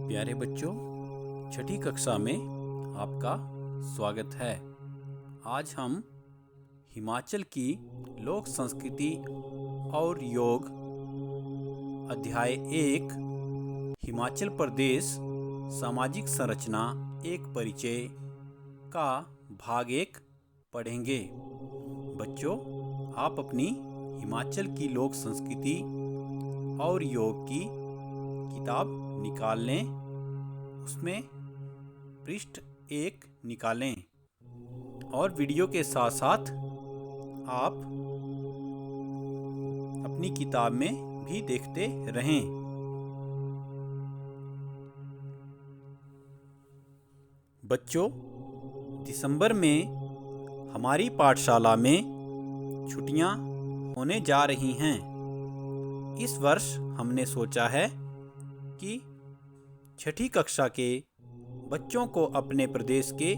प्यारे बच्चों, छठी कक्षा में आपका स्वागत है। आज हम हिमाचल की लोक संस्कृति और योग अध्याय 1 हिमाचल प्रदेश सामाजिक संरचना एक परिचय का भाग 1 पढ़ेंगे। बच्चों, आप अपनी हिमाचल की लोक संस्कृति और योग की किताब निकाल लें। उसमें पृष्ठ 1 निकालें और वीडियो के साथ साथ आप अपनी किताब में भी देखते रहें। बच्चों, दिसंबर में हमारी पाठशाला में छुट्टियां होने जा रही हैं। इस वर्ष हमने सोचा है कि छठी कक्षा के बच्चों को अपने प्रदेश के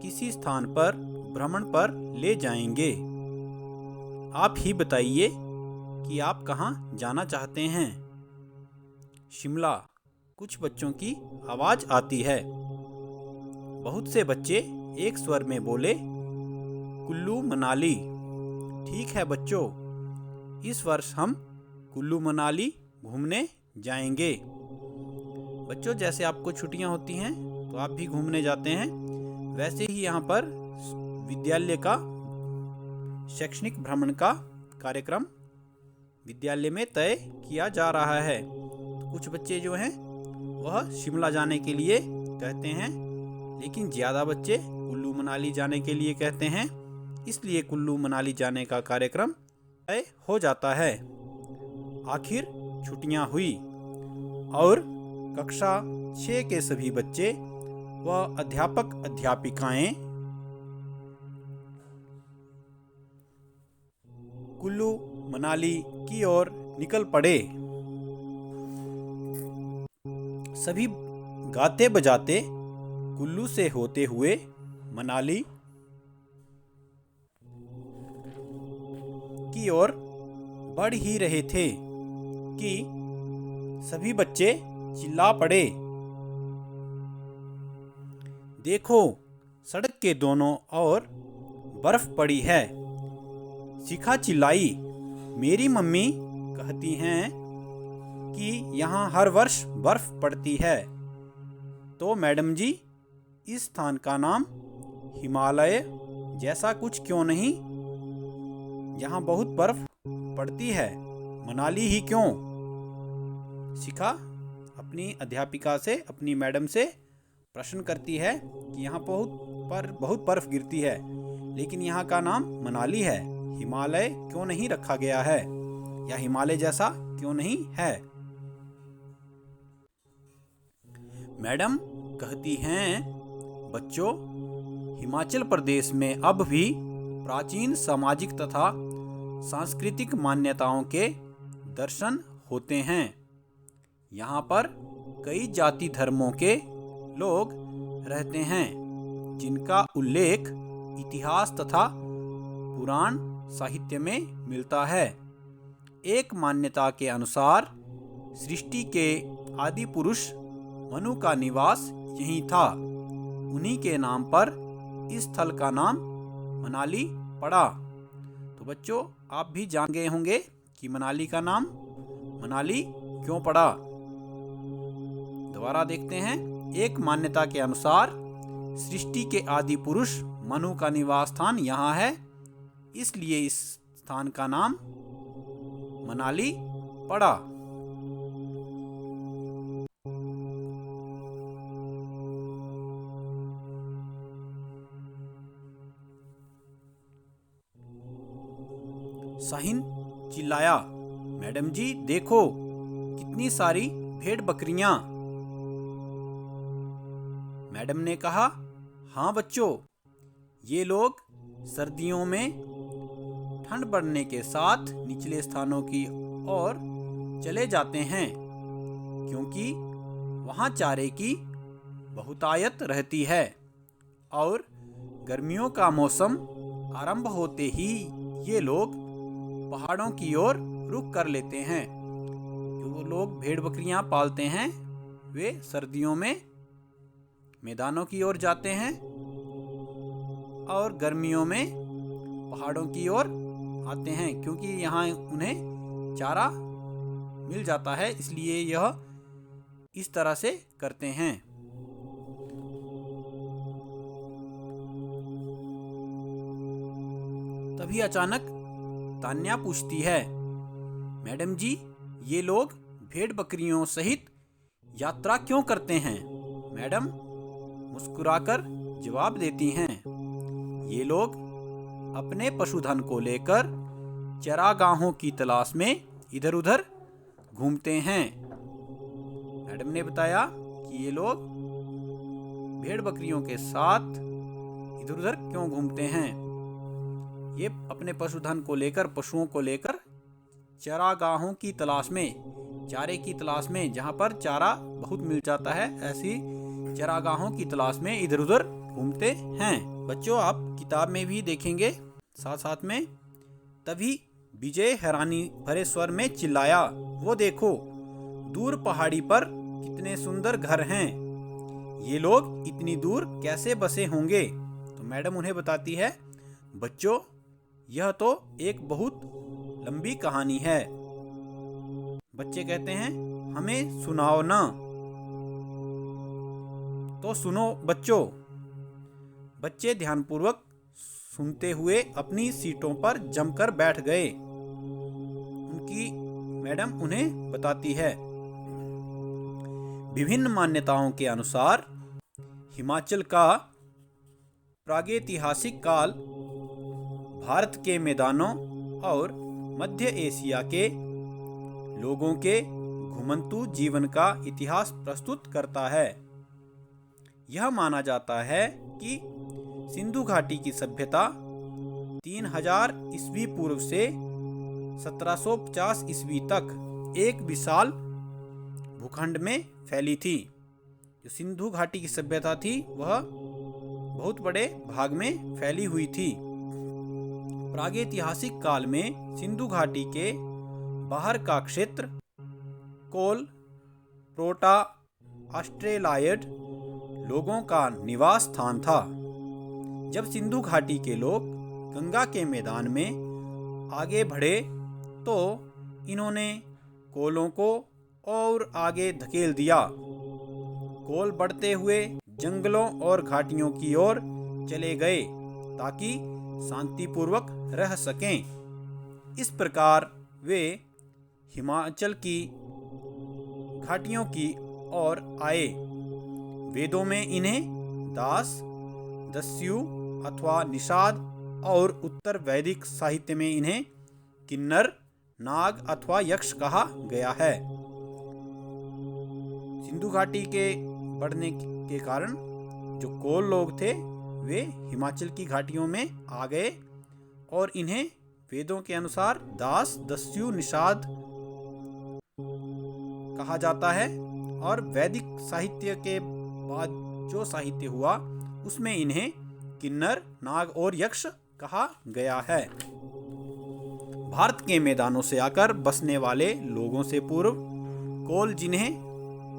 किसी स्थान पर भ्रमण पर ले जाएंगे। आप ही बताइए कि आप कहाँ जाना चाहते हैं। शिमला, कुछ बच्चों की आवाज़ आती है। बहुत से बच्चे एक स्वर में बोले, कुल्लू मनाली। ठीक है बच्चों, इस वर्ष हम कुल्लू मनाली घूमने जाएंगे। बच्चों, जैसे आपको छुट्टियां होती हैं तो आप भी घूमने जाते हैं, वैसे ही यहाँ पर विद्यालय का शैक्षणिक भ्रमण का कार्यक्रम विद्यालय में तय किया जा रहा है। तो कुछ बच्चे जो हैं वह शिमला जाने के लिए कहते हैं, लेकिन ज़्यादा बच्चे कुल्लू मनाली जाने के लिए कहते हैं। इसलिए कुल्लू मनाली जाने का कार्यक्रम तय हो जाता है। आखिर छुट्टियां हुई और कक्षा 6 के सभी बच्चे व अध्यापक अध्यापिकाएं कुल्लू मनाली की ओर निकल पड़े। सभी गाते बजाते कुल्लू से होते हुए मनाली की ओर बढ़ ही रहे थे कि सभी बच्चे चिल्ला पड़े, देखो सड़क के दोनों ओर बर्फ पड़ी है। शिखा चिल्लाई, मेरी मम्मी कहती हैं कि यहाँ हर वर्ष बर्फ पड़ती है। तो मैडम जी, इस स्थान का नाम हिमालय जैसा कुछ क्यों नहीं? यहाँ बहुत बर्फ पड़ती है, मनाली ही क्यों? शिखा अपनी अध्यापिका से, अपनी मैडम से प्रश्न करती है कि यहाँ बहुत बर्फ गिरती है, लेकिन यहाँ का नाम मनाली है, हिमालय क्यों नहीं रखा गया है, या हिमालय जैसा क्यों नहीं है? मैडम कहती हैं, बच्चों, हिमाचल प्रदेश में अब भी प्राचीन सामाजिक तथा सांस्कृतिक मान्यताओं के दर्शन होते हैं। यहाँ पर कई जाति धर्मों के लोग रहते हैं, जिनका उल्लेख इतिहास तथा पुराण साहित्य में मिलता है। एक मान्यता के अनुसार सृष्टि के आदि पुरुष मनु का निवास यहीं था। उन्हीं के नाम पर इस स्थल का नाम मनाली पड़ा। तो बच्चों, आप भी जान गए होंगे कि मनाली का नाम मनाली क्यों पड़ा। दोबारा देखते हैं। एक मान्यता के अनुसार सृष्टि के आदि पुरुष मनु का निवास स्थान यहाँ है, इसलिए इस स्थान का नाम मनाली पड़ा। शाहीन चिल्लाया, मैडम जी देखो कितनी सारी भेड़ बकरियां। मैडम ने कहा, हाँ बच्चों, ये लोग सर्दियों में ठंड बढ़ने के साथ निचले स्थानों की ओर चले जाते हैं, क्योंकि वहाँ चारे की बहुतायत रहती है और गर्मियों का मौसम आरंभ होते ही ये लोग पहाड़ों की ओर रुख कर लेते हैं। जो लोग भेड़ बकरियां पालते हैं वे सर्दियों में मैदानों की ओर जाते हैं और गर्मियों में पहाड़ों की ओर आते हैं, क्योंकि यहाँ उन्हें चारा मिल जाता है, इसलिए यह इस तरह से करते हैं। तभी अचानक तान्या पूछती है, मैडम जी, ये लोग भेड़ बकरियों सहित यात्रा क्यों करते हैं? मैडम मुस्कुराकर जवाब देती हैं, ये लोग अपने पशुधन को लेकर चरागाहों की तलाश में इधर उधर घूमते हैं। मैडम ने बताया कि ये लोग भेड़ बकरियों के साथ इधर उधर क्यों घूमते हैं। ये अपने पशुधन को लेकर, पशुओं को लेकर चरागाहों की तलाश में, चारे की तलाश में, जहाँ पर चारा बहुत मिल जाता है, ऐसी चरागाहों की तलाश में इधर उधर घूमते हैं। बच्चों, आप किताब में भी देखेंगे साथ साथ में। तभी विजय हैरानी भरे स्वर में चिल्लाया, वो देखो, दूर पहाड़ी पर कितने सुंदर घर हैं। ये लोग इतनी दूर कैसे बसे होंगे? तो मैडम उन्हें बताती है, बच्चों, यह तो एक बहुत लंबी कहानी है। बच्चे कहते हैं, हमें सुनाओ ना। तो सुनो बच्चों। बच्चे ध्यानपूर्वक सुनते हुए अपनी सीटों पर जमकर बैठ गए। उनकी मैडम उन्हें बताती है, विभिन्न मान्यताओं के अनुसार हिमाचल का प्रागैतिहासिक काल भारत के मैदानों और मध्य एशिया के लोगों के घुमंतू जीवन का इतिहास प्रस्तुत करता है। यह माना जाता है कि सिंधु घाटी की सभ्यता 3000 ईस्वी पूर्व से 1750 ईस्वी तक एक विशाल भूखंड में फैली थी। जो सिंधु घाटी की सभ्यता थी वह बहुत बड़े भाग में फैली हुई थी। प्रागैतिहासिक काल में सिंधु घाटी के बाहर का क्षेत्र कोल प्रोटा ऑस्ट्रेलाइड लोगों का निवास स्थान था। जब सिंधु घाटी के लोग गंगा के मैदान में आगे बढ़े तो इन्होंने कोलों को और आगे धकेल दिया। कोल बढ़ते हुए जंगलों और घाटियों की ओर चले गए ताकि शांतिपूर्वक रह सकें। इस प्रकार वे हिमाचल की घाटियों की ओर आए। वेदों में इन्हें दास, दस्यु अथवा निषाद और उत्तर वैदिक साहित्य में इन्हें किन्नर, नाग अथवा यक्ष कहा गया है। सिंधु घाटी के बढ़ने के कारण जो कोल लोग थे वे हिमाचल की घाटियों में आ गए और इन्हें वेदों के अनुसार दास, दस्यु, निषाद कहा जाता है। और वैदिक साहित्य के बाद जो साहित्य हुआ उसमें इन्हें किन्नर, नाग और यक्ष कहा गया है। भारत के मैदानों से आकर बसने वाले लोगों से पूर्व कोल, जिन्हें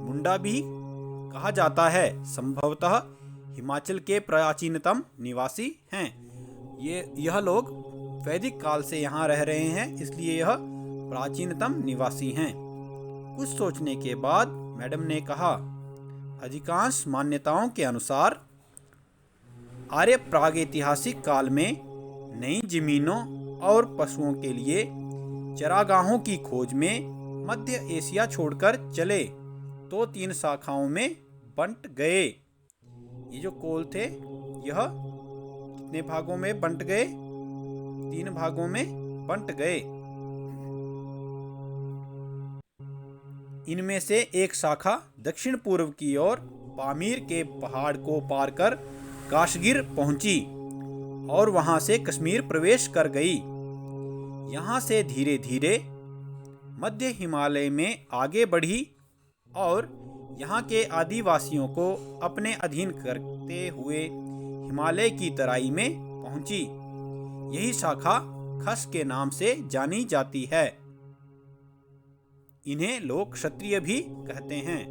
मुंडा भी कहा जाता है, संभवतः हिमाचल के प्राचीनतम निवासी हैं। यह लोग वैदिक काल से यहाँ रह रहे हैं, इसलिए यह प्राचीनतम निवासी हैं। कुछ सोचने के बाद मैडम ने कहा, अधिकांश मान्यताओं के अनुसार आर्य प्रागैतिहासिक काल में नई जमीनों और पशुओं के लिए चरागाहों की खोज में मध्य एशिया छोड़कर चले तो 3 शाखाओं में बंट गए। ये जो कोल थे यह कितने भागों में बंट गए? 3 भागों में बंट गए। इनमें से एक शाखा दक्षिण पूर्व की ओर पामीर के पहाड़ को पार कर काशगिर पहुंची और वहां से कश्मीर प्रवेश कर गई। यहाँ से धीरे धीरे मध्य हिमालय में आगे बढ़ी और यहाँ के आदिवासियों को अपने अधीन करते हुए हिमालय की तराई में पहुंची। यही शाखा खस के नाम से जानी जाती है। इन्हें लोग क्षत्रिय भी कहते हैं।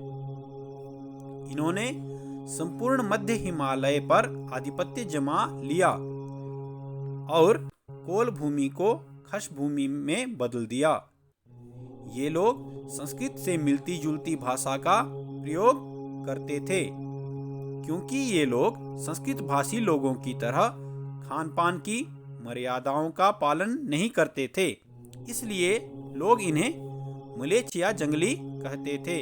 इन्होंने संपूर्ण मध्य हिमालय पर आधिपत्य जमा लिया और कोल भूमि को खस भूमि में बदल दिया। ये लोग संस्कृत से मिलती जुलती भाषा का प्रयोग करते थे, क्योंकि ये लोग संस्कृत भाषी लोगों की तरह खान पान की मर्यादाओं का पालन नहीं करते थे, इसलिए लोग इन्हें मलेशिया जंगली कहते थे।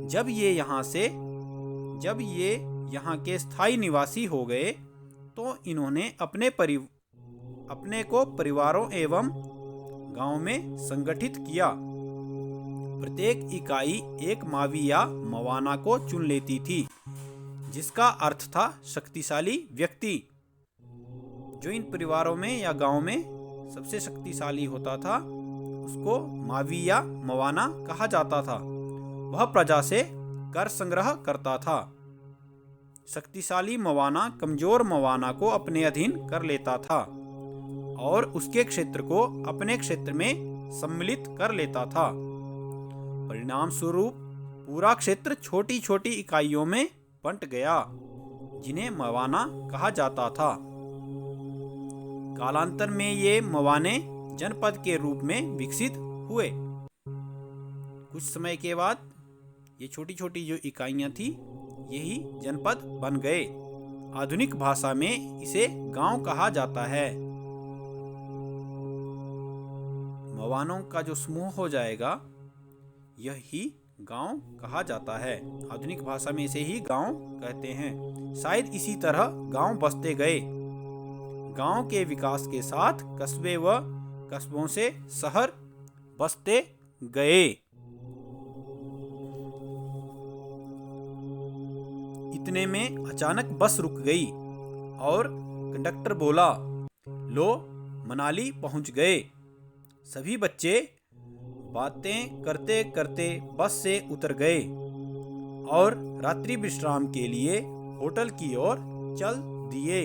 जब ये यहाँ के स्थायी निवासी हो गए तो इन्होंने अपने को परिवारों एवं गांव में संगठित किया। प्रत्येक इकाई एक मावी या मवाना को चुन लेती थी, जिसका अर्थ था शक्तिशाली व्यक्ति। जो इन परिवारों में या गांव में सबसे शक्तिशाली होता था उसको मावी या मवाना कहा जाता था। वह प्रजा से कर संग्रह करता था। शक्तिशाली मवाना कमजोर मवाना को अपने अधीन कर लेता था और उसके क्षेत्र को अपने क्षेत्र में सम्मिलित कर लेता था। परिणाम स्वरूप पूरा क्षेत्र छोटी छोटी इकाइयों में बंट गया, जिन्हें मवाना कहा जाता था। कालांतर में ये मवाने जनपद के रूप में विकसित हुए। कुछ समय के बाद ये छोटी छोटी जो इकाइयां थी यही जनपद बन गए। आधुनिक भाषा में इसे गांव कहा जाता है। मवानों का जो समूह हो जाएगा यही गांव कहा जाता है। आधुनिक भाषा में इसे ही गांव कहते हैं। शायद इसी तरह गांव बसते गए। गांव के विकास के साथ कस्बे व कस्बों से शहर बसते गए। इतने में अचानक बस रुक गई और कंडक्टर बोला, लो मनाली पहुंच गए। सभी बच्चे बातें करते करते बस से उतर गए और रात्रि विश्राम के लिए होटल की ओर चल दिए।